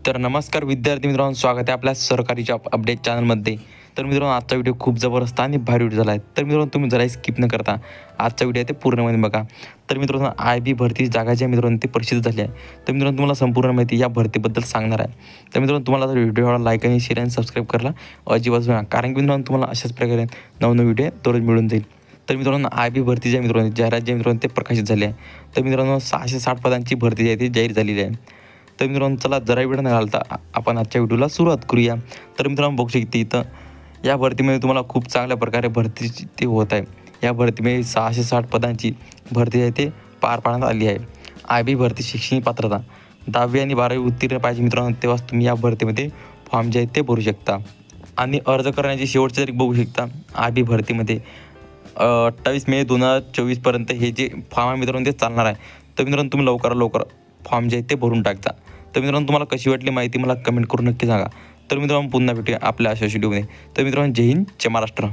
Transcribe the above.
तर नमस्कार विद्यार्थी मित्रांनो, स्वागत आहे आपल्या सरकारी जॉब अपडेट चॅनलमध्ये. तर मित्रांनो, आजचा व्हिडिओ खूप जबरदस्त आणि भारी व्हिडिओ झाला आहे. तर मित्रांनो, तुम्ही जरा स्किप न करता आजचा व्हिडिओ आहे ते पूर्णपणे बघा. तर मित्रांनो, IB भरती जागा ज्या मित्रांनो ते प्रसिद्ध झाली आहे. तर मित्रांनो, तुम्हाला संपूर्ण माहिती या भरतीबद्दल सांगणार आहे. तर मित्रांनो, तुम्हाला जर व्हिडिओला लाईक आणि शेअर आणि सबस्क्राईब करायला अजिबात विसरू नका, कारण की मित्रांनो तुम्हाला अशाच प्रकारे नवनवीन व्हिडिओ दररोज मिळून जाईल. तर मित्रांनो, IB भरतीच्या मित्रांनो जाहिरात ज्या मित्रांनो ते प्रकाशित झाली आहे. तर मित्रांनो, 660 पदांची भरती आहे ती जाहीर झालेली आहे. तर मित्रांनो, चला जरा वेळ न घालता आपण आजच्या व्हिडिओला सुरुवात करूया. तर मित्रांनो, बघू शकते इथं या भरतीमध्ये तुम्हाला खूप चांगल्या प्रकारे भरतीची ते होत आहे. या भरतीमध्ये 660 पदांची भरती आहे ते पार पाडण्यात आली आहे. IB भरती शैक्षणिक पात्रता 10वी आणि 12वी उत्तीर्ण पाहिजे मित्रांनो, तेव्हाच तुम्ही या भरतीमध्ये फॉर्म जे आहेत ते भरू शकता. आणि अर्ज करण्याची शेवटची तारीख बघू शकता. IB भरतीमध्ये 28 मे 2024 हे जे फॉर्म आहे मित्रांनो ते चालणार आहे. तर मित्रांनो, तुम्ही लवकर फॉर्म जे आहेत ते भरून टाकता. तर मित्रांनो, तुम्हाला कशी वाटली माहिती मला कमेंट करून नक्की सांगा. तर मित्रांनो, पुन्हा भेटूया आपल्या अशा व्हिडिओमध्ये. तर मित्रांनो, जय हिंद, जय महाराष्ट्र.